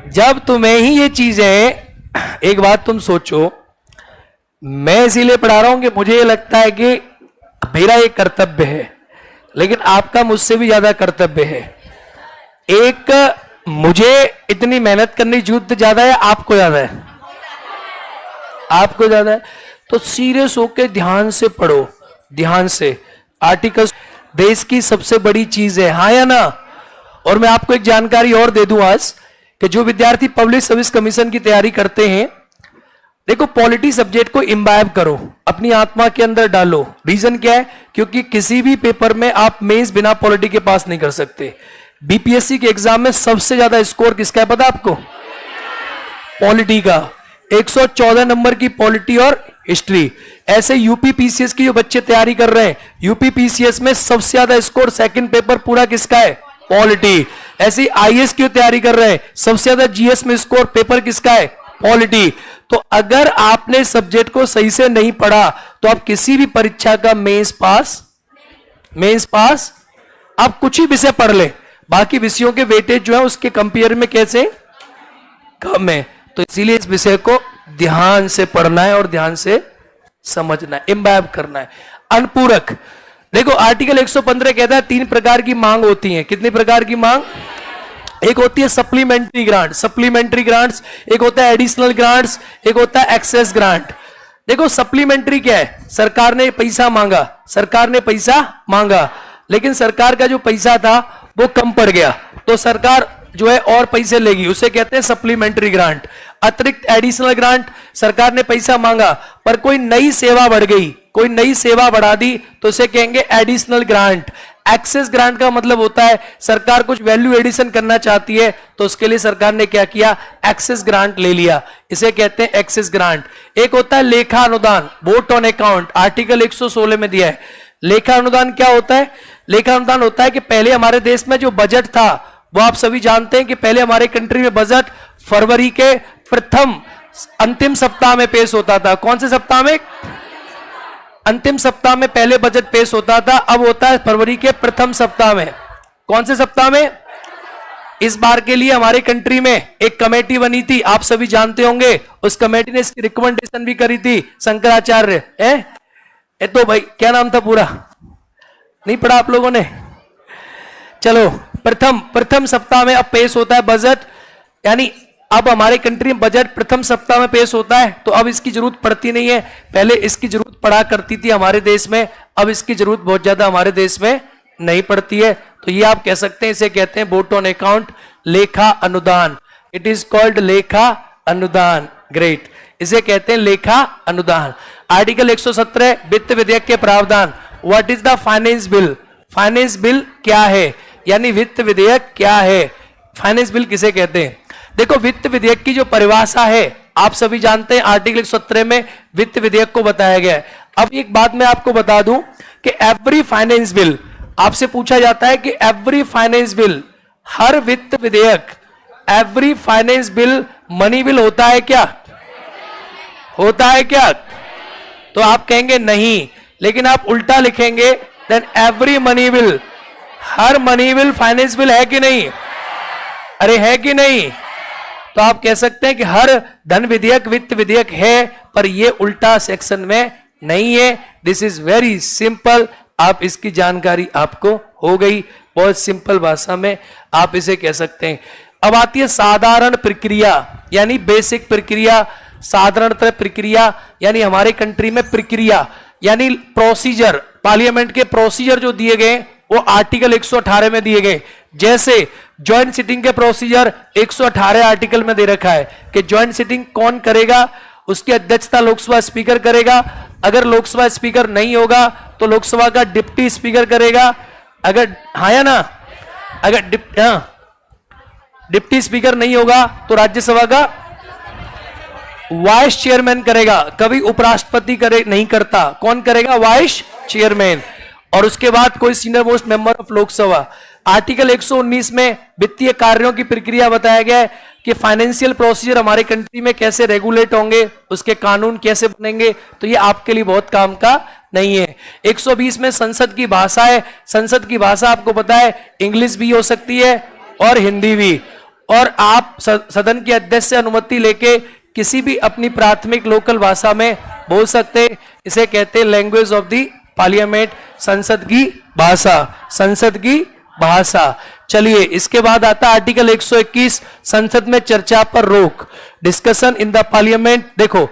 जब तुम्हें ही ये चीजें, एक बात तुम सोचो, मैं इसीलिए पढ़ा रहा हूं कि मुझे ये लगता है कि मेरा एक कर्तव्य है, लेकिन आपका मुझसे भी ज्यादा कर्तव्य है। एक, मुझे इतनी मेहनत करने की जरूरत ज्यादा है, आपको ज्यादा है? आपको ज्यादा है। तो सीरियस होकर ध्यान से पढ़ो, ध्यान से। आर्टिकल्स देश की सबसे बड़ी चीज है, हाँ या ना? और मैं आपको एक जानकारी और दे दूं आज, कि जो विद्यार्थी पब्लिक सर्विस कमीशन की तैयारी करते हैं, देखो पॉलिटी सब्जेक्ट को इम्बाइब करो, अपनी आत्मा के अंदर डालो। रीजन क्या है? क्योंकि किसी भी पेपर में आप मेंस बिना पॉलिटी के पास नहीं कर सकते। बीपीएससी के एग्जाम में सबसे ज्यादा स्कोर किसका है पता आपको? पॉलिटी का। 114 नंबर की पॉलिटी और हिस्ट्री। ऐसे यूपी पीसीएस की जो बच्चे तैयारी कर रहे हैं, यूपी पीसीएस में सबसे ज्यादा स्कोर सेकंड पेपर पूरा किसका है? पॉलिटी। ऐसे आईएएस की तैयारी कर रहे हैं, सबसे ज्यादा जीएस में स्कोर पेपर किसका है? पॉलिटी। तो अगर आपने सब्जेक्ट को सही से नहीं पढ़ा तो आप किसी भी परीक्षा का मेंस पास आप कुछ ही विषय पढ़ ले, बाकी विषयों के वेटेज जो है उसके कंपेयर में कैसे कम है। तो इसीलिए इस विषय को ध्यान से पढ़ना है और ध्यान से समझना है, इम्बाइब करना है। अनुपूरक, देखो आर्टिकल 115 कहता है 3 प्रकार की मांग होती है। कितनी प्रकार की मांग? एक होती है सप्लीमेंट्री ग्रांट, सप्लीमेंट्री ग्रांट्स, एक होता है एडिशनल ग्रांट्स, एक होता है एक्सेस ग्रांट। देखो सप्लीमेंट्री क्या है? सरकार ने पैसा मांगा, सरकार ने पैसा मांगा, लेकिन सरकार का जो पैसा था वो कम पड़ गया, तो सरकार जो है और पैसे लेगी, उसे कहते हैं सप्लीमेंट्री ग्रांट। अतिरिक्त एडिशनल ग्रांट, सरकार ने पैसा मांगा पर कोई नई सेवा बढ़ गई, कोई नई सेवा बढ़ा दी, तो उसे कहेंगे एडिशनल ग्रांट। एक्सेस ग्रांट का मतलब होता है सरकार कुछ वैल्यू एडिशन करना चाहती है, तो उसके लिए सरकार ने क्या किया? एक्सेस ग्रांट ले लिया, इसे कहते हैं एक्सेस ग्रांट। एक होता है लेखा अनुदान, वोट ऑन अकाउंट, आर्टिकल 116 में दिया है। लेखा अनुदान क्या होता है? लेखा अनुदान होता है कि पहले हमारे देश में जो बजट था, वो आप सभी जानते हैं कि पहले हमारे कंट्री में बजट फरवरी के अंतिम सप्ताह में पेश होता था। कौन से सप्ताह में? अंतिम सप्ताह में पहले बजट पेश होता था, अब होता है फरवरी के प्रथम सप्ताह में। कौन से सप्ताह में? इस बार के लिए हमारे कंट्री में एक कमेटी बनी थी, आप सभी जानते होंगे। उस कमेटी ने इसकी रिकमेंडेशन भी करी थी, शंकराचार्य है। तो भाई क्या नाम था पूरा? नहीं पढ़ा आप लोगों ने? चलो, प्रथम सप्ताह में अब पेश होता है बजट, यानी अब हमारे कंट्री में बजट प्रथम सप्ताह में पेश होता है, तो अब इसकी जरूरत पड़ती नहीं है। पहले इसकी जरूरत पड़ा करती थी हमारे देश में, अब इसकी जरूरत बहुत ज्यादा हमारे देश में नहीं पड़ती है। तो ये आप कह सकते हैं, इसे कहते हैं वोट ऑन अकाउंट, लेखा अनुदान। इट इज कॉल्ड लेखा अनुदान। ग्रेट, इसे कहते हैं लेखा अनुदान। आर्टिकल 117 वित्त विधेयक के प्रावधान। What is the finance bill? Finance bill क्या है, यानी वित्त विधेयक क्या है? फाइनेंस बिल किसे कहते हैं? देखो वित्त विधेयक की जो परिभाषा है आप सभी जानते हैं, आर्टिकल 117 में वित्त विधेयक को बताया गया है। अब एक बात मैं आपको बता दूं कि एवरी फाइनेंस बिल, आपसे पूछा जाता है कि एवरी फाइनेंस बिल, हर वित्त विधेयक, every finance bill money bill होता है क्या? होता है क्या? तो आप कहेंगे नहीं, लेकिन आप उल्टा लिखेंगे, देन एवरी मनी बिल, हर मनी बिल फाइनेंस बिल है कि नहीं? अरे है कि नहीं? तो आप कह सकते हैं कि हर धन विधेयक वित्त विधेयक है, पर ये उल्टा सेक्शन में नहीं है। दिस इज वेरी सिंपल, आप इसकी जानकारी आपको हो गई, बहुत सिंपल भाषा में आप इसे कह सकते हैं। अब आती है साधारण प्रक्रिया, यानी बेसिक प्रक्रिया। साधारणतः प्रक्रिया यानी हमारे कंट्री में प्रक्रिया यानी प्रोसीजर, पार्लियामेंट के प्रोसीजर जो दिए गए वो आर्टिकल 118 में दिए गए। जैसे ज्वाइंट सिटिंग के प्रोसीजर 118 आर्टिकल में दे रखा है कि ज्वाइंट सिटिंग कौन करेगा, उसकी अध्यक्षता लोकसभा स्पीकर करेगा। अगर लोकसभा स्पीकर नहीं होगा तो लोकसभा का डिप्टी स्पीकर करेगा। अगर हाँ या ना, अगर डिप्टी स्पीकर नहीं होगा तो राज्यसभा का वाइस चेयरमैन करेगा। कभी उपराष्ट्रपति करे नहीं करता, कौन करेगा? Vice chairman. और उसके बाद कोई senior most member of Lok Sabha. Article 119 में वित्तीय कार्यों की प्रक्रिया बताया गया है कि फाइनेंशियल प्रोसीजर हमारे कंट्री में कैसे रेगुलेट होंगे, उसके कानून कैसे बनेंगे। तो ये आपके लिए बहुत काम का नहीं है। 120 में संसद की भाषा है। संसद की भाषा आपको पता है इंग्लिश भी हो सकती है और हिंदी भी। और आप सदन के अध्यक्ष से अनुमति लेके किसी भी अपनी प्राथमिक लोकल भाषा में बोल सकते। इसे कहते हैं लैंग्वेज ऑफ द पार्लियामेंट, संसद की भाषा, संसद की भाषा। चलिए इसके बाद आता आर्टिकल 121, संसद में चर्चा पर रोक, डिस्कशन इन द पार्लियामेंट। देखो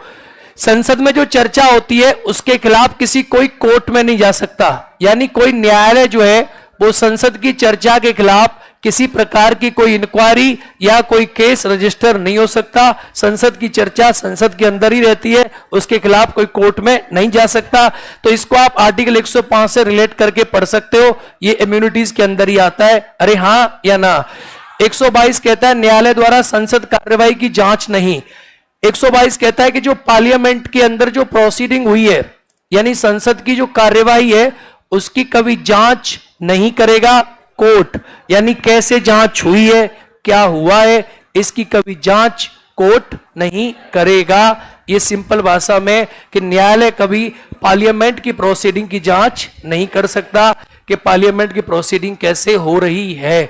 संसद में जो चर्चा होती है उसके खिलाफ किसी कोई कोर्ट में नहीं जा सकता, यानी कोई न्यायालय जो है वो संसद की चर्चा के खिलाफ किसी प्रकार की कोई इंक्वायरी या कोई केस रजिस्टर नहीं हो सकता। संसद की चर्चा संसद के अंदर ही रहती है, उसके खिलाफ कोई कोर्ट में नहीं जा सकता। तो इसको आप आर्टिकल 105 से रिलेट करके पढ़ सकते हो, ये इम्यूनिटीज के अंदर ही आता है। अरे हाँ या ना। 122 कहता है न्यायालय द्वारा संसद कार्यवाही की जांच नहीं। 122 कहता है कि जो पार्लियामेंट के अंदर जो प्रोसीडिंग हुई है, यानी संसद की जो कार्यवाही है, उसकी कभी जांच नहीं करेगा कोर्ट, यानी कैसे जांच हुई है, क्या हुआ है, इसकी कभी जांच कोर्ट नहीं करेगा। ये सिंपल भाषा में कि न्यायालय कभी पार्लियामेंट की प्रोसीडिंग की जांच नहीं कर सकता कि पार्लियामेंट की प्रोसीडिंग कैसे हो रही है।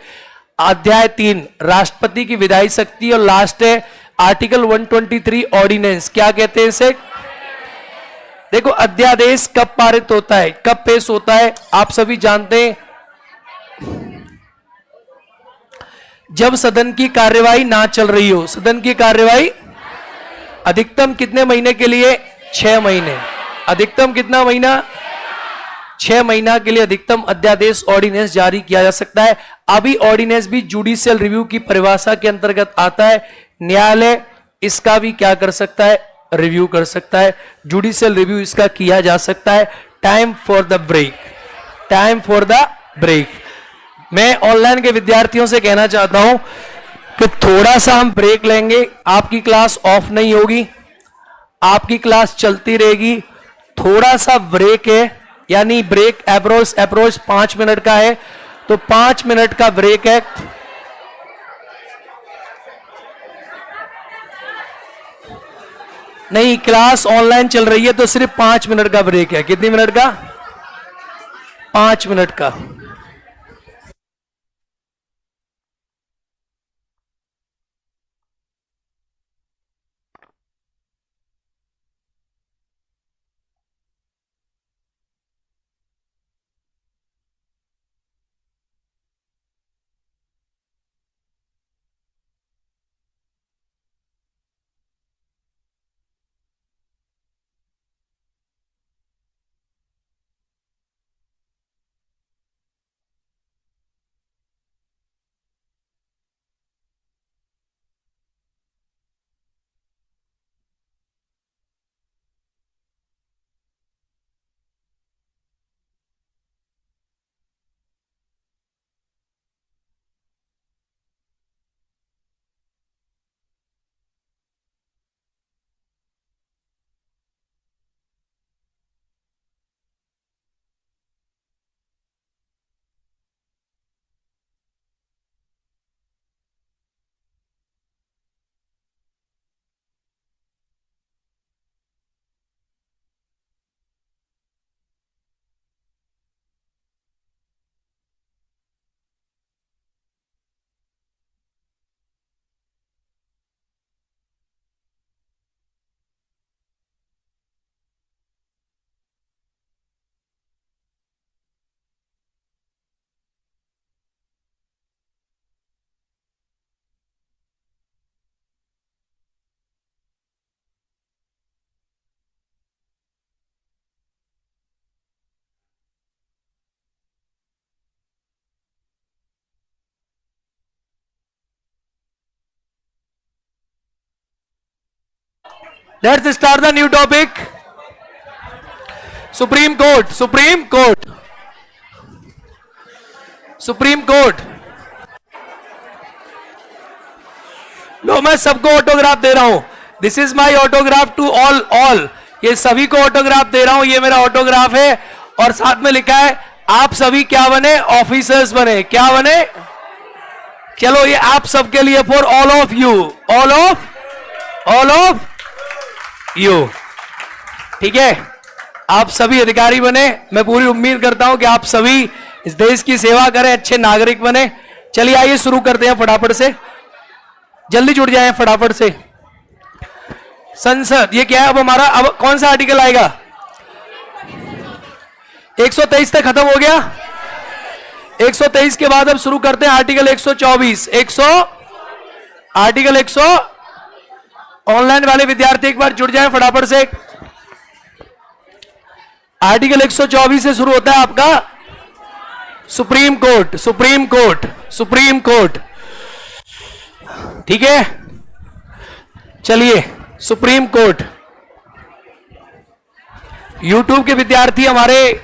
अध्याय 3 राष्ट्रपति की विधायी शक्ति और लास्ट है आर्टिकल 123 ऑर्डिनेंस। क्या कहते हैं इसे? देखो अध्यादेश कब पारित होता है, कब पेश होता है, आप सभी जानते हैं, जब सदन की कार्यवाही ना चल रही हो। सदन की कार्यवाही अधिकतम कितने महीने के लिए? 6 महीने। अधिकतम कितना महीना? 6 महीना के लिए अधिकतम अध्यादेश ऑर्डिनेंस जारी किया जा सकता है। अभी ऑर्डिनेंस भी जुडिशियल रिव्यू की परिभाषा के अंतर्गत आता है। न्यायालय इसका भी क्या कर सकता है? रिव्यू कर सकता है। जुडिशियल रिव्यू इसका किया जा सकता है। Time for the break, time for the break. मैं ऑनलाइन के विद्यार्थियों से कहना चाहता हूं कि थोड़ा सा हम ब्रेक लेंगे। आपकी क्लास ऑफ नहीं होगी, आपकी क्लास चलती रहेगी। थोड़ा सा ब्रेक है, यानी ब्रेक अप्रोच 5 मिनट का है, तो 5 मिनट का ब्रेक है। नहीं, क्लास ऑनलाइन चल रही है तो सिर्फ 5 मिनट का ब्रेक है। कितनी मिनट का? 5 मिनट का। Let's start the new topic. Supreme Court, Supreme Court, Supreme Court. लो मैं सबको ऑटोग्राफ दे रहा हूं। This is my autograph to all. ये सभी को ऑटोग्राफ दे रहा हूं, ये मेरा ऑटोग्राफ है। और साथ में लिखा है आप सभी क्या बने? ऑफिसर्स बने। क्या बने? चलो ये आप सबके लिए, for all of you, all of you. ठीक है, आप सभी अधिकारी बने। मैं पूरी उम्मीद करता हूं कि आप सभी इस देश की सेवा करें, अच्छे नागरिक बने। चलिए आइए शुरू करते हैं फटाफट से। जल्दी जुड़ जाए फटाफट से। संसद, ये क्या है अब हमारा, अब कौन सा आर्टिकल आएगा? 123 तक खत्म हो गया। 123 के बाद अब शुरू करते हैं आर्टिकल 124। आर्टिकल 100। ऑनलाइन वाले विद्यार्थी एक बार जुड़ जाएं फटाफट से। आर्टिकल 124 से शुरू होता है आपका supreme court. Supreme court, supreme court, ठीक है। चलिए, सुप्रीम कोर्ट। यूट्यूब के विद्यार्थी हमारे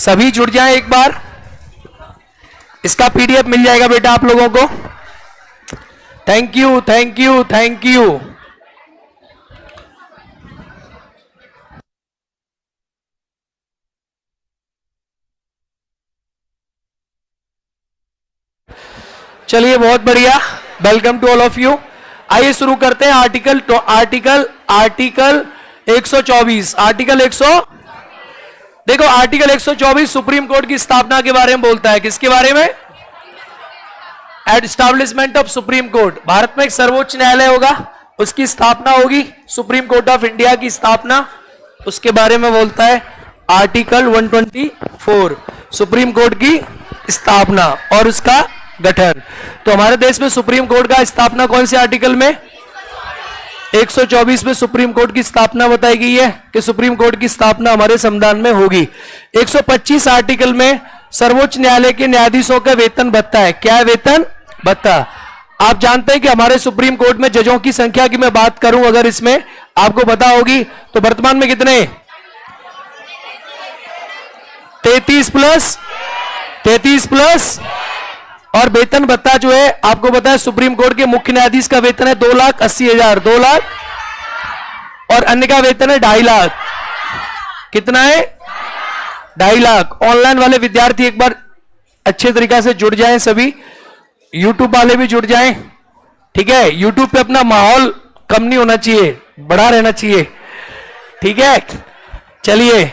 सभी जुड़ जाएं एक बार। इसका पीडीएफ मिल जाएगा बेटा आप लोगों को। Thank you, thank you, thank you. चलिए, बहुत बढ़िया, welcome to all of you. आइए शुरू करते हैं आर्टिकल 124। आर्टिकल 100, देखो आर्टिकल 124 सुप्रीम कोर्ट की स्थापना के बारे में बोलता है। किसके बारे में? Establishment of supreme court. Bharat में एक सर्वोच्च न्यायालय होगा, उसकी स्थापना होगी, सुप्रीम कोर्ट ऑफ इंडिया की स्थापना, उसके बारे में बोलता है आर्टिकल 124, सुप्रीम कोर्ट की स्थापना और उसका गठन। तो हमारे देश में सुप्रीम कोर्ट का स्थापना कौन से आर्टिकल में? 124 में सुप्रीम कोर्ट की स्थापना बताई गई है कि सुप्रीम कोर्ट की स्थापना हमारे संविधान में होगी। 125 आर्टिकल में सर्वोच्च न्यायालय के न्यायाधीशों का वेतन भत्ता है। क्या है? वेतन भत्ता। आप जानते हैं कि हमारे सुप्रीम कोर्ट में जजों की संख्या की मैं बात करूं, अगर इसमें आपको पता होगी तो वर्तमान में कितने? 33 प्लस और वेतन भत्ता जो है आपको पता है सुप्रीम कोर्ट के मुख्य न्यायाधीश का वेतन है 2,80,000, 2 लाख, और अन्य का वेतन है 2.5 लाख। कितना है? 2.5 लाख। ऑनलाइन वाले विद्यार्थी एक बार अच्छे तरीका से जुड़ जाएं, सभी यूट्यूब वाले भी जुड़ जाएं, ठीक है। यूट्यूब पे अपना माहौल कम नहीं होना चाहिए, बड़ा रहना चाहिए, ठीक है। चलिए,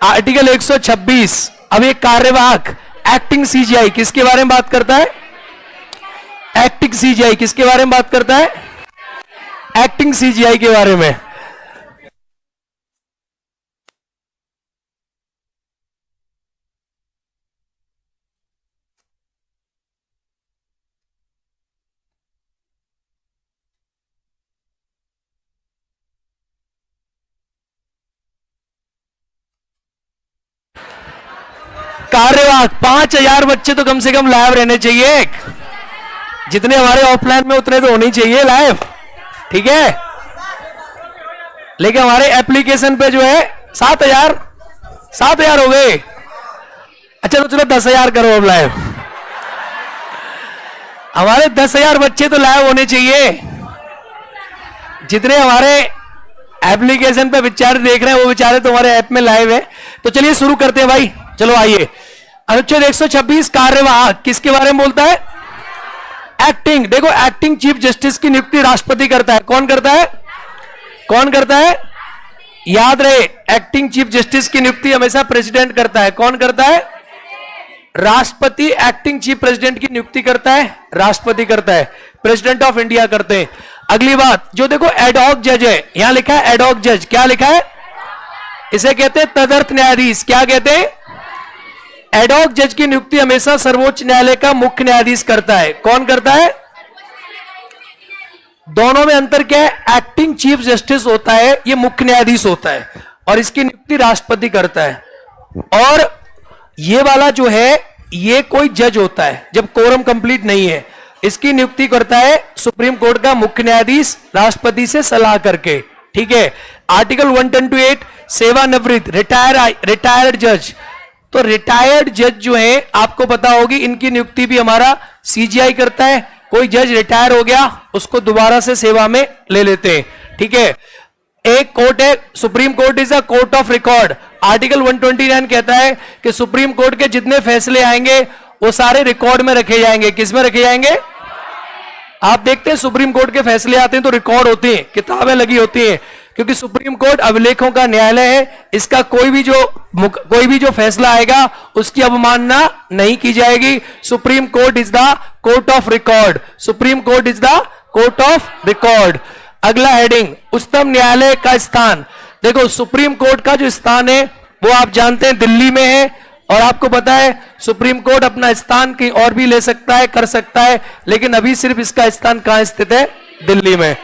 आर्टिकल 126। अब एक कार्यवाहक एक्टिंग सीजीआई किसके बारे में बात करता है? एक्टिंग सीजीआई किसके बारे में बात करता है? एक्टिंग सीजीआई के बारे में। कार्यवाहक 5,000 बच्चे तो कम से कम लाइव रहने चाहिए। जितने हमारे ऑफलाइन में उतने तो होने चाहिए लाइव, ठीक है। लेकिन हमारे एप्लीकेशन पे जो है 7,000 हो गए। अच्छा, तो चलो 10,000 करो अब लाइव। हमारे 10,000 बच्चे तो लाइव होने चाहिए। जितने हमारे एप्लीकेशन पे बेचारे देख रहे हैं वो बेचारे तुम्हारे ऐप में लाइव है। तो चलिए शुरू करते हैं भाई, चलो आइए। अनुच्छेद 126 कार्यवाहक किसके बारे में बोलता है? एक्टिंग। देखो, एक्टिंग चीफ जस्टिस की नियुक्ति राष्ट्रपति करता है। कौन करता है? कौन करता है? याद रहे, एक्टिंग चीफ जस्टिस की नियुक्ति हमेशा प्रेसिडेंट करता है। कौन करता है? राष्ट्रपति एक्टिंग चीफ प्रेसिडेंट की नियुक्ति करता है, राष्ट्रपति करता है, प्रेसिडेंट ऑफ इंडिया करते हैं। अगली बात, जो देखो एडहॉक जज है, यहां लिखा है एडहॉक जज। क्या लिखा है? इसे कहते हैं तदर्थ न्यायाधीश। क्या कहते हैं? एडहॉक जज की नियुक्ति हमेशा सर्वोच्च न्यायालय का मुख्य न्यायाधीश करता है। कौन करता है? दोनों में अंतर क्या है? एक्टिंग चीफ जस्टिस होता है, ये मुख्य न्यायाधीश होता है, और इसकी नियुक्ति राष्ट्रपति करता है। और ये वाला जो है ये कोई जज होता है जब कोरम कंप्लीट नहीं है, इसकी नियुक्ति करता है सुप्रीम कोर्ट का मुख्य न्यायाधीश राष्ट्रपति से सलाह करके, ठीक है। आर्टिकल 128 सेवानिवृत्त रिटायर्ड जज। तो रिटायर्ड जज जो है आपको पता होगी, इनकी नियुक्ति भी हमारा सीजीआई करता है। कोई जज रिटायर हो गया उसको दोबारा से सेवा में ले लेते हैं, ठीक है। एक कोर्ट है, supreme court is a court of record. Article 129 कहता है कि सुप्रीम कोर्ट के जितने फैसले आएंगे वो सारे रिकॉर्ड में रखे जाएंगे। किस में रखे जाएंगे? आप देखते हैं सुप्रीम कोर्ट के फैसले आते हैं तो रिकॉर्ड होते हैं, किताबें लगी होती हैं, क्योंकि सुप्रीम कोर्ट अभिलेखों का न्यायालय है। इसका कोई भी जो कोई भी जो फैसला आएगा उसकी अवमानना नहीं की जाएगी। Supreme court is the court of record. Supreme court is the court of record. अगला हेडिंग, उच्चतम न्यायालय का स्थान। देखो सुप्रीम कोर्ट का जो स्थान है वो आप जानते हैं दिल्ली में है, और आपको पता है सुप्रीम कोर्ट अपना स्थान कहीं और भी ले सकता है, कर सकता है, लेकिन अभी सिर्फ इसका स्थान कहां स्थित है? दिल्ली में।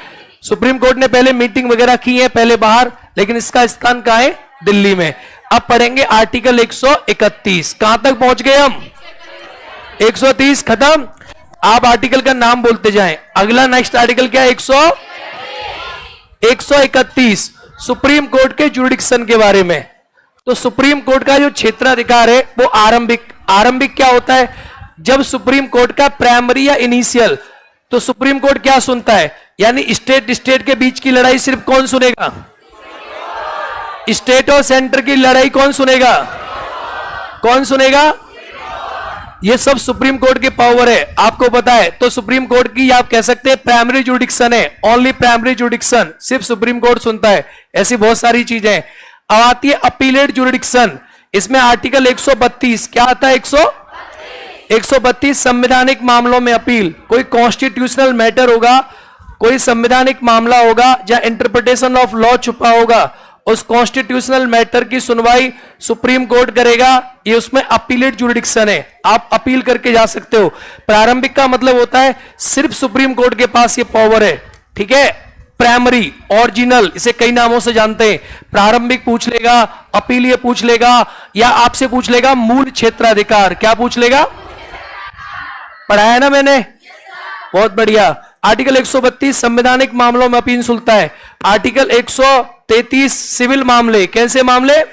सुप्रीम कोर्ट ने पहले मीटिंग वगैरह की है पहले बाहर, लेकिन इसका स्थान कहां है? दिल्ली में। अब पढ़ेंगे आर्टिकल 131। कहां तक पहुंच गए हम? 130 खत्म। आप आर्टिकल का नाम बोलते जाएं। अगला नेक्स्ट आर्टिकल क्या है? 131 सुप्रीम कोर्ट के जुरिडिक्शन के बारे में। तो सुप्रीम कोर्ट का जो क्षेत्राधिकार है वो आरंभिक क्या होता है? जब सुप्रीम कोर्ट का प्राइमरी या इनिशियल, तो सुप्रीम कोर्ट क्या सुनता है? यानी स्टेट के बीच की लड़ाई सिर्फ कौन सुनेगा? स्टेट और सेंटर की लड़ाई कौन सुनेगा? कौन सुनेगा? ये सब सुप्रीम कोर्ट के पावर है, आपको पता है। तो सुप्रीम कोर्ट की आप कह सकते हैं प्राइमरी जुडिक्शन है, ओनली प्राइमरी जुडिक्शन, सिर्फ सुप्रीम कोर्ट सुनता है। ऐसी बहुत सारी चीजें। अब आती है अपीलेट जुडिक्शन। इसमें आर्टिकल 132 क्या आता है? 132 संवैधानिक मामलों में अपील। कोई कॉन्स्टिट्यूशनल मैटर होगा, कोई संवैधानिक मामला होगा या इंटरप्रिटेशन ऑफ लॉ छुपा होगा, उस कॉन्स्टिट्यूशनल मैटर की सुनवाई सुप्रीम कोर्ट करेगा। ये उसमें अपीलेट जुरिडिक्शन है, आप अपील करके जा सकते हो। प्रारंभिक का मतलब होता है सिर्फ सुप्रीम कोर्ट के पास ये पावर है, ठीक है। प्राइमरी, ओरिजिनल, इसे कई नामों से जानते हैं। प्रारंभिक पूछ लेगा, अपील ये पूछ लेगा, या आपसे पूछ लेगा मूल क्षेत्राधिकार। क्या पूछ लेगा? पढ़ाया ना मैंने? बहुत बढ़िया। आर्टिकल 132 संवैधानिक मामलों में अपील सुनता है। आर्टिकल 133 सिविल मामले। कैसे मामले?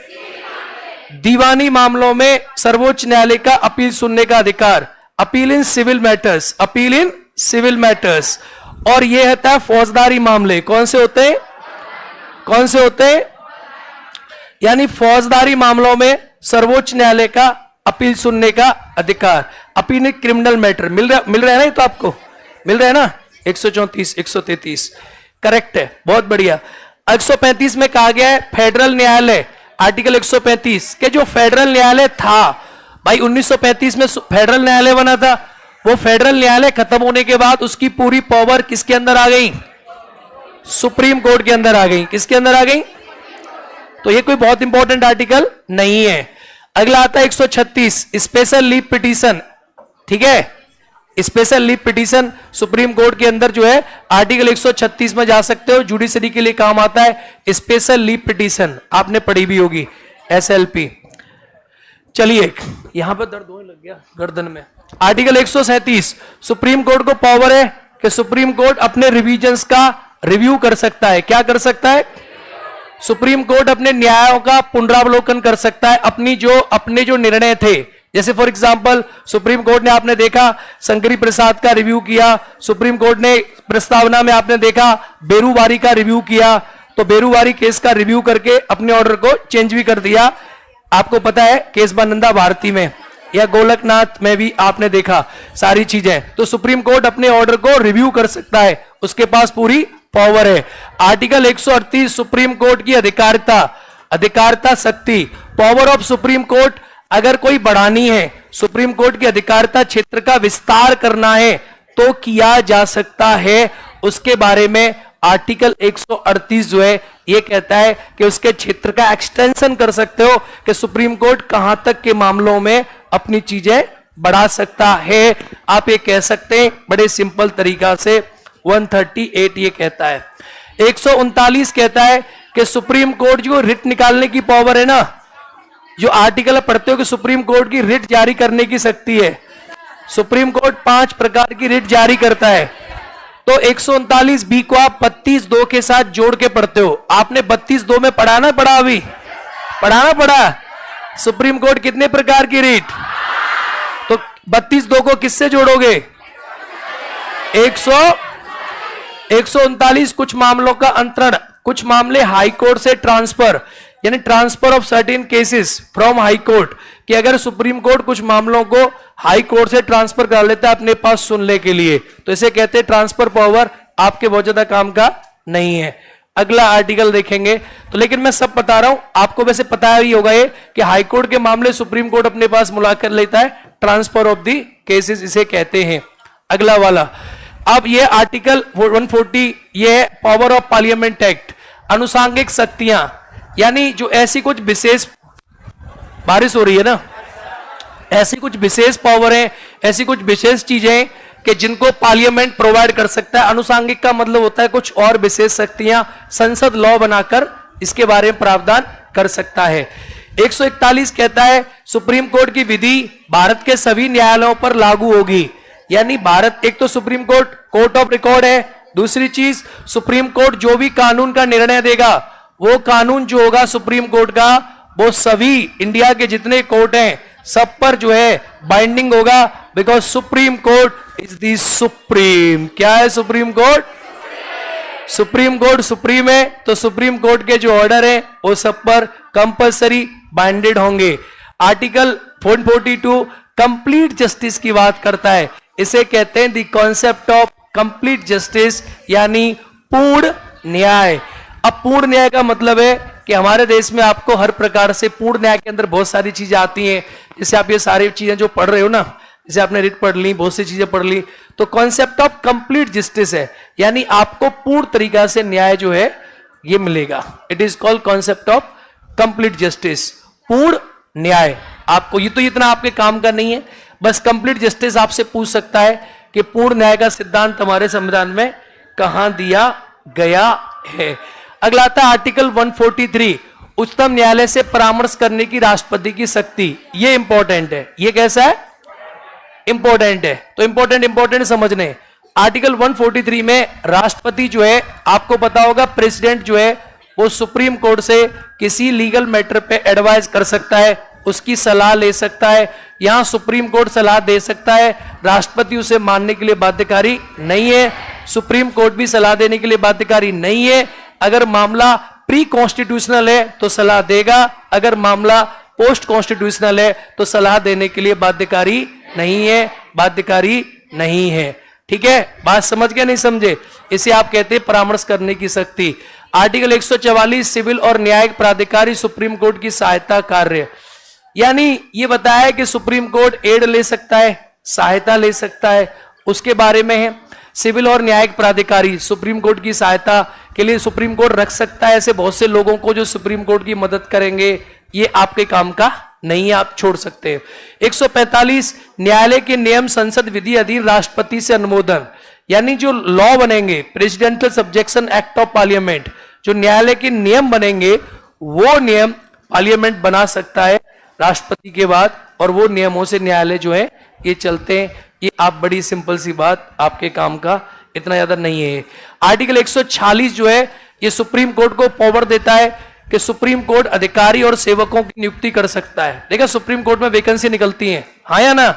दीवानी मामलों में सर्वोच्च न्यायालय का अपील सुनने का अधिकार। Appeal in civil matters, appeal in civil matters. और यह होता है फौजदारी मामले। कौन से होते हैं? कौन से होते हैं? यानी फौजदारी मामलों में सर्वोच्च न्यायालय का अपील सुनने का अधिकार। Appeal in criminal matter. मिल रहा है ना? ये तो आपको मिल रहा है ना? 134 133 करेक्ट है, बहुत बढ़िया। 135 में कहा गया है फेडरल न्यायालय। आर्टिकल 135 के जो फेडरल न्यायालय था भाई, 1935 में फेडरल न्यायालय बना था। वो फेडरल न्यायालय खत्म होने के बाद उसकी पूरी पावर किसके अंदर आ गई? सुप्रीम कोर्ट के अंदर आ गई। किसके अंदर आ गई? तो ये कोई बहुत इंपॉर्टेंट आर्टिकल नहीं है। अगला आता है 136 स्पेशल लीव पिटीशन, ठीक है। Special leave petition supreme court के अंदर जो है आर्टिकल 136 में जा सकते हो, जुडिशरी के लिए काम आता है। स्पेशल लीव पिटीशन आपने पढ़ी भी होगी, SLP। चलिए, यहां पर दर्द होने लग गया गर्दन में। आर्टिकल 137 सुप्रीम कोर्ट को पावर है कि सुप्रीम कोर्ट अपने रिवीजन्स का रिव्यू कर सकता है। क्या कर सकता है? सुप्रीम कोर्ट अपने न्यायों का पुनरावलोकन कर सकता है। अपने जो निर्णय थे, जैसे फॉर एग्जांपल सुप्रीम कोर्ट ने आपने देखा शंकरी प्रसाद का रिव्यू किया। सुप्रीम कोर्ट ने प्रस्तावना में आपने देखा बेरूवारी का रिव्यू किया, तो बेरूवारी केस का रिव्यू करके अपने ऑर्डर को चेंज भी कर दिया। आपको पता है केस बनंदा भारती में या गोलकनाथ में भी आपने देखा सारी चीजें। तो सुप्रीम कोर्ट अपने ऑर्डर को रिव्यू कर सकता है, उसके पास पूरी पावर है। आर्टिकल 138 सुप्रीम कोर्ट की अधिकारिता शक्ति। पावर ऑफ सुप्रीम कोर्ट अगर कोई बढ़ानी है, सुप्रीम कोर्ट की अधिकारिता क्षेत्र का विस्तार करना है तो किया जा सकता है। उसके बारे में आर्टिकल 138 जो है ये कहता है कि उसके क्षेत्र का एक्सटेंशन कर सकते हो कि सुप्रीम कोर्ट कहां तक के मामलों में अपनी चीजें बढ़ा सकता है। आप ये कह सकते हैं बड़े सिंपल तरीका से। 138 ये कहता है। 139 कहता है कि सुप्रीम कोर्ट जो रिट निकालने की पावर है ना, जो आर्टिकल पढ़ते हो कि सुप्रीम कोर्ट की रिट जारी करने की शक्ति है। सुप्रीम कोर्ट 5 प्रकार की रिट जारी करता है। तो 139 बी को आप 32(2) के साथ जोड़ के पढ़ते हो। आपने 32(2) में पढ़ाना पड़ा, अभी पढ़ाना पड़ा। सुप्रीम कोर्ट कितने प्रकार की रिट? तो 32(2) को किससे जोड़ोगे? 139 कुछ मामलों का अंतरण, कुछ मामले हाई कोर्ट से ट्रांसफर, यानी transfer of certain cases from high court, कि अगर सुप्रीम कोर्ट कुछ मामलों को हाई कोर्ट से ट्रांसफर कर लेता है अपने पास सुनने के लिए, तो इसे कहते हैं ट्रांसफर पावर। आपके बहुत ज्यादा काम का नहीं है। अगला आर्टिकल देखेंगे तो, लेकिन मैं सब बता रहा हूं आपको, वैसे पता ही होगा ये कि हाई कोर्ट के मामले सुप्रीम कोर्ट अपने पास मुलाकात लेता है, ट्रांसफर ऑफ द केसेस इसे कहते हैं। अगला वाला, अब ये आर्टिकल 140 ये है पावर ऑफ पार्लियामेंट एक्ट, अनुसांगिक शक्तियां, यानी जो ऐसी कुछ विशेष, बारिश हो रही है ना, ऐसी कुछ विशेष पावर है, ऐसी कुछ विशेष चीजें कि जिनको पार्लियामेंट प्रोवाइड कर सकता है। अनुसांगिक का मतलब होता है कुछ और विशेष शक्तियां संसद लॉ बनाकर इसके बारे में प्रावधान कर सकता है। 141 कहता है सुप्रीम कोर्ट की विधि भारत के सभी न्यायालयों पर लागू होगी, यानी भारत, एक तो supreme court court of record है, दूसरी चीज सुप्रीम कोर्ट जो भी कानून का निर्णय देगा वो कानून जो होगा सुप्रीम कोर्ट का, वो सभी इंडिया के जितने कोर्ट हैं सब पर जो है बाइंडिंग होगा, because supreme court is the supreme. क्या है supreme court? Supreme court supreme है, तो सुप्रीम कोर्ट के जो ऑर्डर है वो सब पर कंपलसरी बाइंडेड होंगे। आर्टिकल 142 कंप्लीट जस्टिस की बात करता है, इसे कहते हैं the concept of complete justice, यानी पूर्ण न्याय। अब पूर्ण न्याय का मतलब है कि हमारे देश में आपको हर प्रकार से पूर्ण न्याय के अंदर बहुत सारी चीजें आती हैं, जैसे आप ये सारी चीजें जो पढ़ रहे हो ना, जैसे आपने रिट पढ़ ली, बहुत सी चीजें पढ़ ली, तो कॉन्सेप्ट ऑफ कंप्लीट जस्टिस है, यानी आपको पूर्ण तरीका से न्याय जो है ये मिलेगा। It is called concept of complete justice, पूर्ण न्याय। आपको ये तो इतना आपके काम का नहीं है, बस कंप्लीट जस्टिस आपसे पूछ सकता है कि पूर्ण न्याय का सिद्धांत हमारे संविधान में कहां दिया गया है। अगला आता है आर्टिकल 143, उच्चतम न्यायालय से परामर्श करने की राष्ट्रपति की शक्ति। ये इंपॉर्टेंट है, ये कैसा है? इंपॉर्टेंट है, तो इंपॉर्टेंट समझने। आर्टिकल 143 में राष्ट्रपति जो है, आपको पता होगा प्रेसिडेंट जो है वो सुप्रीम कोर्ट से किसी लीगल मैटर पे एडवाइस कर सकता है, उसकी सलाह ले सकता है। यहां सुप्रीम कोर्ट सलाह दे सकता है, राष्ट्रपति उसे मानने के लिए बाध्यकारी नहीं है, सुप्रीम कोर्ट भी सलाह देने के लिए बाध्यकारी नहीं है। अगर मामला प्री कॉन्स्टिट्यूशनल है तो सलाह देगा, अगर मामला पोस्ट कॉन्स्टिट्यूशनल है तो सलाह देने के लिए बाध्यकारी नहीं है, बाध्यकारी नहीं है। ठीक है, बात समझ गए नहीं समझे? इसे आप कहते हैं परामर्श करने की शक्ति। आर्टिकल 144 सिविल और न्यायिक प्राधिकारी सुप्रीम कोर्ट की सहायता कार्य, यानी ये बताया कि सुप्रीम कोर्ट एड ले सकता है, सहायता ले सकता है, उसके बारे में है। सिविल और न्यायिक प्राधिकारी सुप्रीम कोर्ट की सहायता के लिए सुप्रीम कोर्ट रख सकता है ऐसे बहुत से लोगों को जो सुप्रीम कोर्ट की मदद करेंगे, ये आपके काम का नहीं है, आप छोड़ सकते हैं। 145 न्यायालय के नियम संसद विधि अधीन राष्ट्रपति से अनुमोदन, यानी जो लॉ बनेंगे, presidential subjection act of parliament, जो न्यायालय के नियम बनेंगे वो नियम पार्लियामेंट बना सकता है राष्ट्रपति के बाद, और वो नियमों से न्यायालय जो है ये चलते हैं। ये आप बड़ी सिंपल सी बात, आपके काम का इतना ज्यादा नहीं है। आर्टिकल 146 जो है ये सुप्रीम कोर्ट को पावर देता है कि सुप्रीम कोर्ट अधिकारी और सेवकों की नियुक्ति कर सकता है। देखा, सुप्रीम कोर्ट में वैकेंसी निकलती है, हाँ या ना,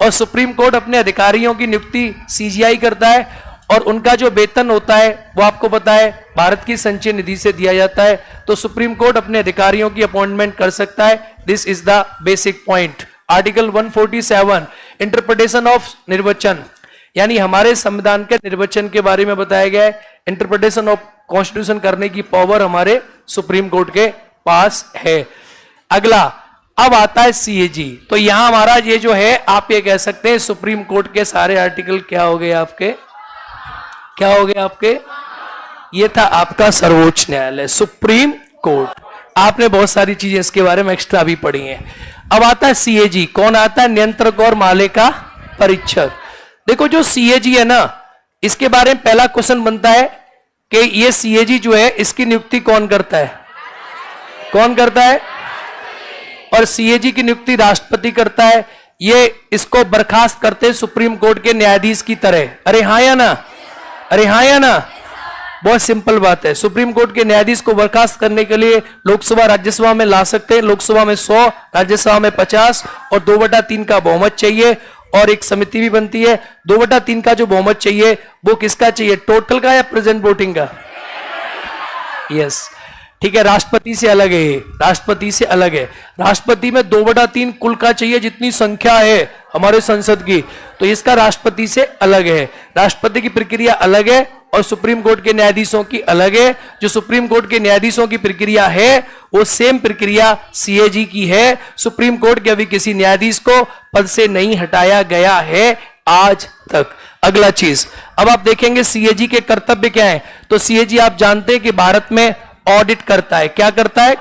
और सुप्रीम कोर्ट अपने अधिकारियों की नियुक्ति सीजीआई करता है, और उनका जो वेतन होता है वो आपको पता है भारत की संचय निधि से दिया जाता है। तो सुप्रीम कोर्ट अपने अधिकारियों की अपॉइंटमेंट कर सकता है। This is the basic point. Article 147 interpretation of निर्वचन, यानी हमारे संविधान के निर्वचन के बारे में बताया गया है। इंटरप्रिटेशन ऑफ कॉन्स्टिट्यूशन करने की पावर हमारे सुप्रीम कोर्ट के पास है। अगला अब आता है सीएजी, तो यहां हमारा ये जो है आप ये कह सकते हैं सुप्रीम कोर्ट के सारे आर्टिकल क्या हो गए आपके, क्या हो गए आपके? ये था आपका सर्वोच्च न्यायालय, सुप्रीम कोर्ट। आपने बहुत सारी चीजें इसके बारे में एक्स्ट्रा भी पढ़ी हैं। अब आता है सीएजी, कौन आता है? नियंत्रक और माले का परीक्षक। देखो जो सीएजी है ना, इसके बारे में पहला क्वेश्चन बनता है कि ये सीएजी जो है इसकी नियुक्ति कौन करता है? कौन करता है? और सीएजी की नियुक्ति राष्ट्रपति करता है। ये इसको बर्खास्त करते हैं सुप्रीम कोर्ट के न्यायाधीश की तरह। अरे हाँ या ना, अरे हाँ या ना, बहुत सिंपल बात है। सुप्रीम कोर्ट के न्यायाधीश को बर्खास्त करने के लिए लोकसभा राज्यसभा में ला सकते हैं। लोकसभा में 100, राज्यसभा में 50 और 2/3 का बहुमत चाहिए, और एक समिति भी बनती है। 2/3 का जो बहुमत चाहिए वो किसका चाहिए? टोटल का या प्रेजेंट वोटिंग का? यस, ठीक है, राष्ट्रपति से अलग है, राष्ट्रपति से अलग है। राष्ट्रपति में 2/3 कुल का चाहिए जितनी संख्या है हमारे संसद की, तो इसका राष्ट्रपति से अलग है। राष्ट्रपति की प्रक्रिया अलग है और सुप्रीम कोर्ट के न्यायाधीशों की अलग है। जो सुप्रीम कोर्ट के न्यायाधीशों की प्रक्रिया है वो सेम प्रक्रिया सीएजी की है। सुप्रीम कोर्ट के अभी किसी न्यायाधीश को पद से नहीं हटाया गया है आज तक। अगला चीज, अब आप देखेंगे सीएजी के कर्तव्य क्या है। तो सीएजी आप जानते हैं कि भारत में ऑडिट करता है। क्या करता है?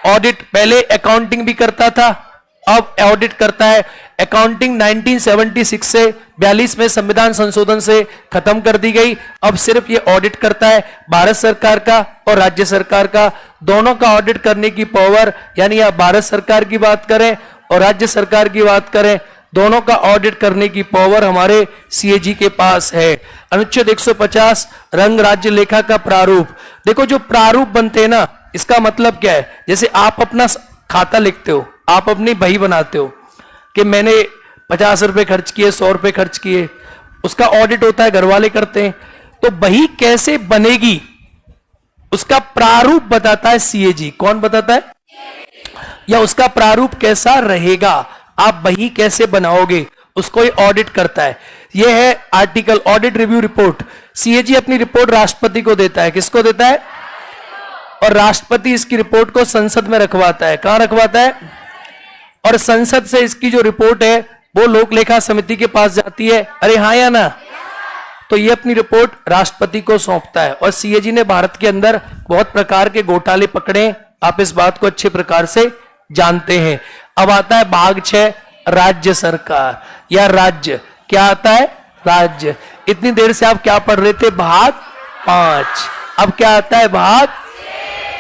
ऑडिट। पहले अकाउंटिंग भी करता था, अब ऑडिट करता है। अकाउंटिंग 1976 से 42 में संविधान संशोधन से खत्म कर दी गई। अब सिर्फ ये ऑडिट करता है। भारत सरकार का और राज्य सरकार का दोनों का ऑडिट करने की पावर, यानी आप भारत सरकार की बात करें और राज्य सरकार की बात करें, दोनों का ऑडिट करने की पावर हमारे सीएजी के पास है। अनुच्छेद 150 रंग राज्य लेखा का प्रारूप। देखो जो प्रारूप बनते हैं ना, इसका मतलब क्या है? जैसे आप अपना खाता लिखते हो, आप अपनी बही बनाते हो कि मैंने 50 रुपए खर्च किए, 100 रुपए खर्च किए, उसका ऑडिट होता है, घर वाले करते हैं। तो बही कैसे बनेगी उसका प्रारूप बताता है सीएजी। कौन बताता है? या उसका प्रारूप कैसा रहेगा, आप बही कैसे बनाओगे, उसको ये ऑडिट करता है। यह है article audit review report. CAG अपनी रिपोर्ट राष्ट्रपति को देता है। किसको देता है? और राष्ट्रपति इसकी रिपोर्ट को संसद में रखवाता है। कहां रखवाता है? और संसद से इसकी जो रिपोर्ट है वो लोक लेखा समिति के पास जाती है। अरे हाँ या ना? तो ये अपनी रिपोर्ट राष्ट्रपति को सौंपता है। और सीएजी ने भारत के अंदर बहुत प्रकार के घोटाले पकड़े, आप इस बात को अच्छे प्रकार से जानते हैं। अब आता है भाग 6 राज्य सरकार या राज्य। क्या आता है? राज्य। इतनी देर से आप क्या पढ़ रहे थे? भाग 5। अब क्या आता है? भाग।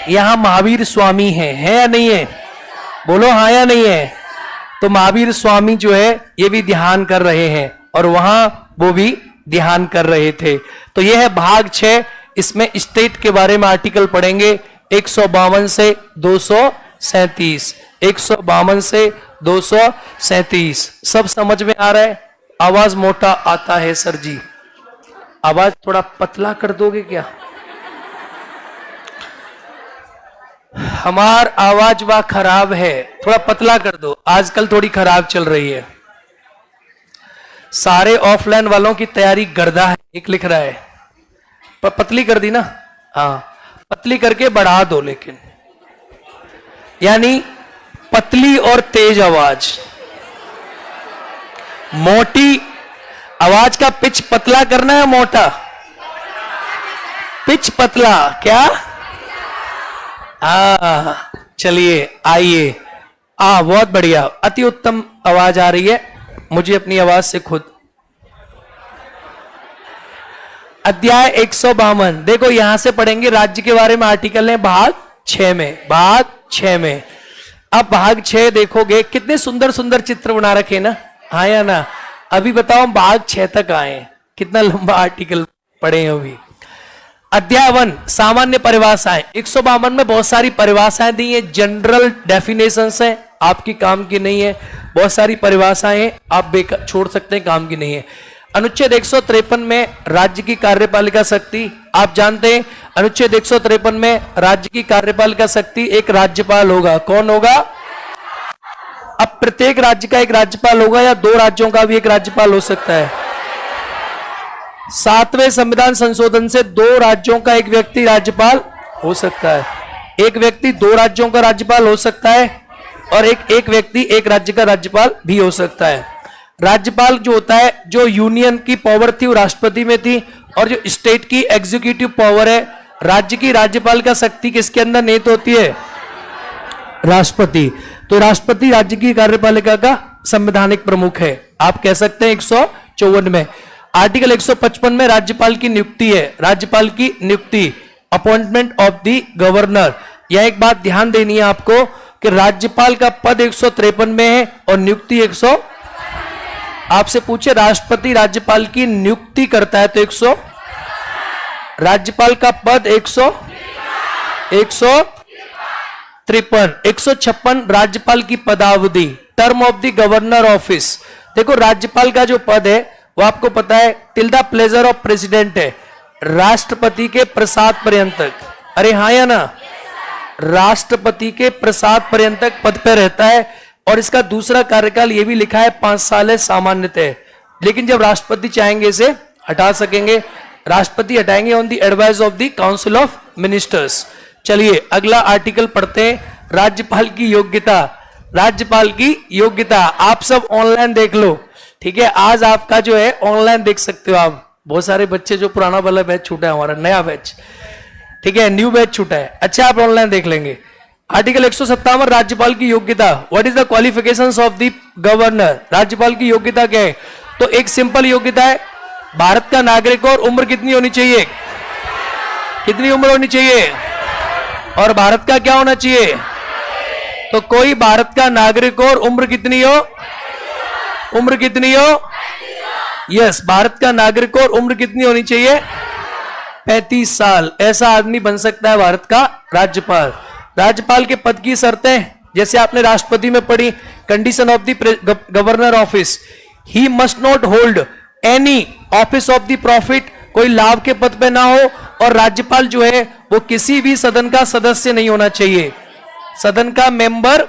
यहां महावीर स्वामी है या नहीं है? बोलो हाँ या नहीं है? तो महावीर स्वामी जो है ये भी ध्यान कर रहे हैं और वहां वो भी ध्यान कर रहे थे। तो यह है भाग 6। इसमें स्टेट के बारे में आर्टिकल पढ़ेंगे 152 से 237। 152 से 237 सब समझ में आ रहा है? आवाज मोटा आता है सर जी, आवाज थोड़ा पतला कर दोगे क्या? हमार आवाज वा खराब है, थोड़ा पतला कर दो, आजकल थोड़ी खराब चल रही है। सारे ऑफलाइन वालों की तैयारी गर्दा है, एक लिख रहा है, पर पतली कर दी ना? हाँ, पतली करके बढ़ा दो, लेकिन यानी पतली और तेज आवाज। मोटी आवाज का पिच पतला करना है, मोटा पिच पतला। क्या? चलिए आइए। बहुत बढ़िया, अति उत्तम आवाज आ रही है मुझे अपनी आवाज से खुद। अध्याय 152 देखो, यहां से पढ़ेंगे राज्य के बारे में। आर्टिकल है भाग 6 में। भाग 6 में अब भाग 6 देखोगे, कितने सुंदर सुंदर चित्र बना रखे ना, हाँ या ना? अभी बताओ भाग 6 तक आए, कितना लंबा आर्टिकल पढ़े हैं अभी। अध्याय 1 सामान्य परिभाषाएं। 152 में बहुत सारी परिभाषाएं दी है, जनरल डेफिनेशंस है, आपकी काम की नहीं है। बहुत सारी परिभाषाएं आप छोड़ सकते हैं, काम की नहीं है। अनुच्छेद 153 में राज्य की कार्यपालिका शक्ति, आप जानते हैं अनुच्छेद 153 में राज्य की कार्यपालिका शक्ति एक राज्यपाल होगा। कौन होगा? अब प्रत्येक राज्य का एक राज्यपाल होगा या 2 राज्यों का भी एक राज्यपाल हो सकता है। 7वें संविधान संशोधन से 2 राज्यों का एक व्यक्ति राज्यपाल हो सकता है। एक व्यक्ति 2 राज्यों का राज्यपाल हो सकता है और एक व्यक्ति एक राज्य का राज्यपाल भी हो सकता है। राज्यपाल जो होता है, जो यूनियन की पावर थी वो राष्ट्रपति में थी, और जो स्टेट की एग्जीक्यूटिव पावर है, राज्य की राज्यपाल का शक्ति किसके अंदर निहित होती है? राष्ट्रपति। तो राष्ट्रपति राज्य की कार्यपालिका का संवैधानिक प्रमुख है, आप कह सकते हैं 154 में। आर्टिकल 155 में राज्यपाल की नियुक्ति है। राज्यपाल की नियुक्ति, अपॉइंटमेंट ऑफ द गवर्नर। यह एक बात ध्यान देनी है आपको कि राज्यपाल का पद 153 में है और नियुक्ति 100। आपसे पूछे राष्ट्रपति राज्यपाल की नियुक्ति करता है तो 100, राज्यपाल का पद 153। 156 राज्यपाल की पदावधि, term of the governor office. देखो राज्यपाल का जो पद है वो आपको पता है till the pleasure of president है, राष्ट्रपति के प्रसाद पर्यंत तक। अरे हाँ या ना? राष्ट्रपति के प्रसाद पर्यंतक पद पर रहता है और इसका दूसरा कार्यकाल ये भी लिखा है 5 साल है सामान्यतः, लेकिन जब राष्ट्रपति चाहेंगे इसे हटा सकेंगे। राष्ट्रपति हटाएंगे on the advice of the council of ministers. चलिए अगला आर्टिकल पढ़ते हैं, राज्यपाल की योग्यता। राज्यपाल की योग्यता आप सब ऑनलाइन देख लो, ठीक है। आज आपका जो है ऑनलाइन देख सकते हो आप, बहुत सारे बच्चे जो पुराना वाला बैच छूटा है, हमारा नया बैच, ठीक है, न्यू बैच छूटा है, अच्छा आप ऑनलाइन देख लेंगे। आर्टिकल 157 राज्यपाल की योग्यता। What is the qualifications of the governor. राज्यपाल की योग्यता क्या है? तो एक सिंपल योग्यता है, भारत का नागरिक और उम्र कितनी होनी चाहिए, कितनी उम्र होनी चाहिए, और भारत का क्या होना चाहिए। तो कोई भारत का नागरिक और उम्र कितनी हो, उम्र कितनी हो, यस, भारत का नागरिक और उम्र कितनी होनी चाहिए, 35 साल। ऐसा आदमी बन सकता है भारत का राज्यपाल। राज्यपाल के पद की शर्तें जैसे आपने राष्ट्रपति में पढ़ी, condition of the governor office, he must not hold any office of the profit, कोई लाभ के पद पे ना हो, और राज्यपाल जो है वो किसी भी सदन का सदस्य नहीं होना चाहिए, सदन का मेंबर,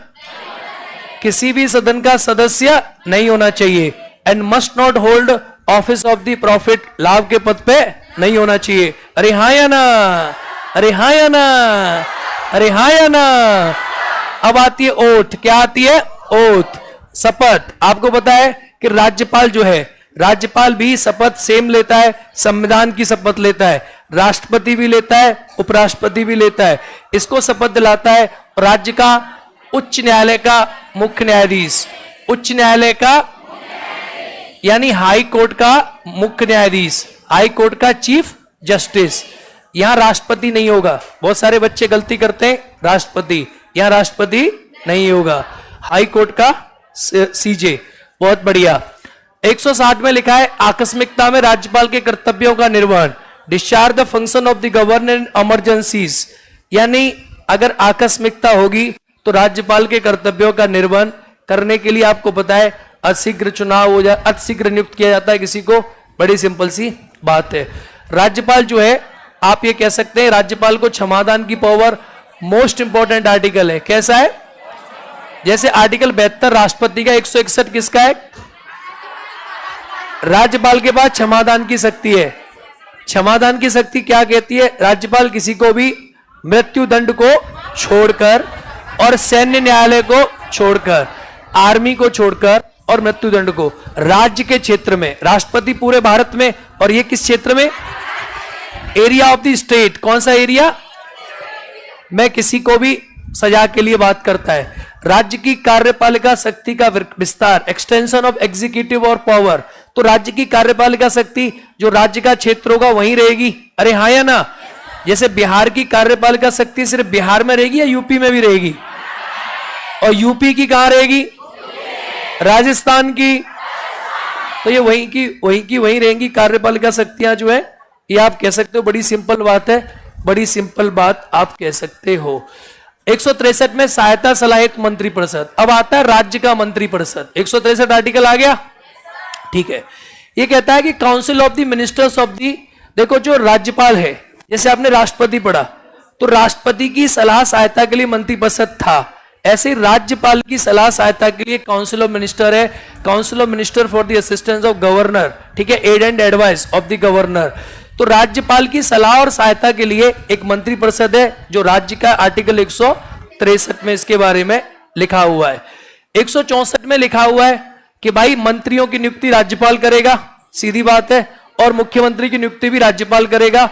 किसी भी सदन का सदस्य नहीं होना चाहिए। And must not hold office of the profit, लाभ के पद पे नहीं होना चाहिए। अरे हाँ या ना, अरे हाँ या ना, अरे हाँ या ना। अब आती है ओथ। क्या आती है? ओथ, शपथ। आपको पता है कि राज्यपाल जो है, राज्यपाल भी शपथ सेम लेता है, संविधान की शपथ लेता है, राष्ट्रपति भी लेता है, उपराष्ट्रपति भी लेता है। इसको शपथ दिलाता है राज्य का उच्च न्यायालय का मुख्य न्यायाधीश, उच्च न्यायालय का यानी हाई कोर्ट का मुख्य न्यायाधीश, हाई कोर्ट का चीफ जस्टिस। यहां राष्ट्रपति नहीं होगा, बहुत सारे बच्चे गलती करते हैं, राष्ट्रपति, यहां राष्ट्रपति नहीं होगा, हाई कोर्ट का सीजे। बहुत बढ़िया। 160 में लिखा है आकस्मिकता में राज्यपाल के कर्तव्यों का निर्वहन, discharge the function of the governor in emergencies, यानी अगर आकस्मिकता होगी तो राज्यपाल के कर्तव्यों का निर्वहन करने के लिए आपको पता है अतिशीघ्र चुनाव हो जाए, अतिशीघ्र नियुक्त किया जाता है किसी को, बड़ी सिंपल सी बात है। राज्यपाल जो है आप ये कह सकते हैं राज्यपाल को क्षमादान की पावर मोस्ट इंपॉर्टेंट आर्टिकल है। कैसा है? जैसे आर्टिकल 72 राष्ट्रपति का, 161 किसका है? राज्यपाल के पास क्षमादान की शक्ति है। क्षमादान की शक्ति क्या कहती है? राज्यपाल किसी को भी मृत्यु दंड को छोड़कर और सैन्य न्यायालय को छोड़कर, आर्मी को छोड़कर और मृत्यु दंड को, राज्य के क्षेत्र में, राष्ट्रपति पूरे भारत में, और ये किस क्षेत्र में? Area of the state. कौन सा एरिया? मैं किसी को भी सजा के लिए बात करता है। राज्य की कार्यपालिका शक्ति का विस्तार, एक्सटेंशन ऑफ एग्जीक्यूटिव और पावर, तो राज्य की कार्यपालिका शक्ति जो राज्य का क्षेत्र होगा वहीं रहेगी। अरे हाँ या ना? जैसे बिहार की कार्यपालिका शक्ति सिर्फ बिहार में रहेगी या यूपी में भी रहेगी? और यूपी की कहां रहेगी? राजस्थान की। तो ये वहीं रहेंगी कार्यपालिका शक्तियां जो है, ये आप कह सकते हो। बड़ी सिंपल बात है, बड़ी सिंपल बात आप कह सकते हो। 163 में सहायता सलाहित मंत्रिपरिषद। अब आता है राज्य का मंत्रिपरिषद। 163 आर्टिकल आ गया, ठीक है। ये कहता है कि council of the ministers of the, देखो जो राज्यपाल है, जैसे आपने राष्ट्रपति पढ़ा, तो राष्ट्रपति की सलाह सहायता के लिए मंत्रिपरिषद था, ऐसे राज्यपाल की सलाह सहायता के लिए काउंसिल ऑफ मिनिस्टर है, council of minister for the assistance of governor, ठीक है, aid and advice of the governor. तो राज्यपाल की सलाह और सहायता के लिए एक मंत्रिपरिषद है जो राज्य का, आर्टिकल 163 में इसके बारे में लिखा हुआ है। 164 में लिखा हुआ है कि भाई मंत्रियों की नियुक्ति राज्यपाल करेगा, सीधी बात है, और मुख्यमंत्री की नियुक्ति भी राज्यपाल करेगा,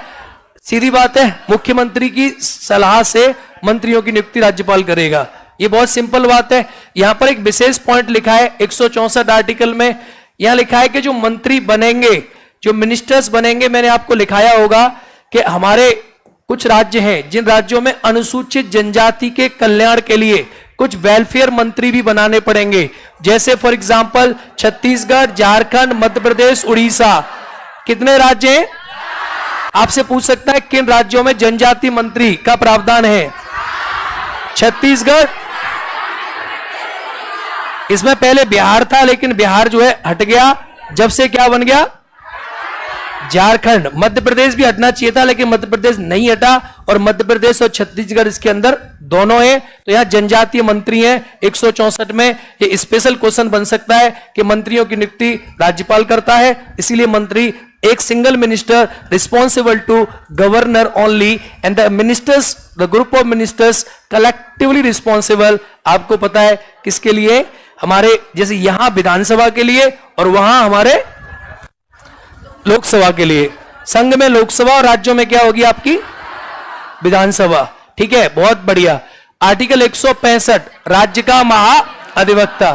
सीधी बात है। मुख्यमंत्री की सलाह से मंत्रियों की नियुक्ति राज्यपाल करेगा, ये बहुत सिंपल बात है। यहां पर एक विशेष पॉइंट लिखा है 164 आर्टिकल में, यहां लिखा है कि जो मंत्री बनेंगे, जो मिनिस्टर्स बनेंगे, मैंने आपको लिखाया होगा कि हमारे कुछ राज्य हैं जिन राज्यों में अनुसूचित जनजाति के कल्याण के लिए कुछ वेलफेयर मंत्री भी बनाने पड़ेंगे, जैसे फॉर एग्जांपल छत्तीसगढ़, झारखंड, मध्य प्रदेश, उड़ीसा। कितने राज्य हैं? आपसे पूछ सकता है किन राज्यों में जनजाति मंत्री का प्रावधान है? छत्तीसगढ़, इसमें पहले बिहार था, लेकिन बिहार जो है हट गया, जब से क्या बन गया? झारखंड, मध्य प्रदेश भी हटना चाहिए था लेकिन मध्य प्रदेश नहीं हटा और मध्य प्रदेश और छत्तीसगढ़ इसके अंदर दोनों है। तो यहां जनजातीय मंत्री हैं 164 में। ये स्पेशल क्वेश्चन बन सकता है कि मंत्रियों की नियुक्ति राज्यपाल करता है, इसीलिए मंत्री एक single minister responsible to governor only and the ministers, the group of ministers collectively responsible. आपको पता है किसके लिए? हमारे जैसे यहां विधानसभा के लिए और वहां हमारे लोकसभा के लिए। संघ में लोकसभा और राज्यों में क्या होगी आपकी? विधानसभा। ठीक है, बहुत बढ़िया। आर्टिकल 165 राज्य का महाअधिवक्ता।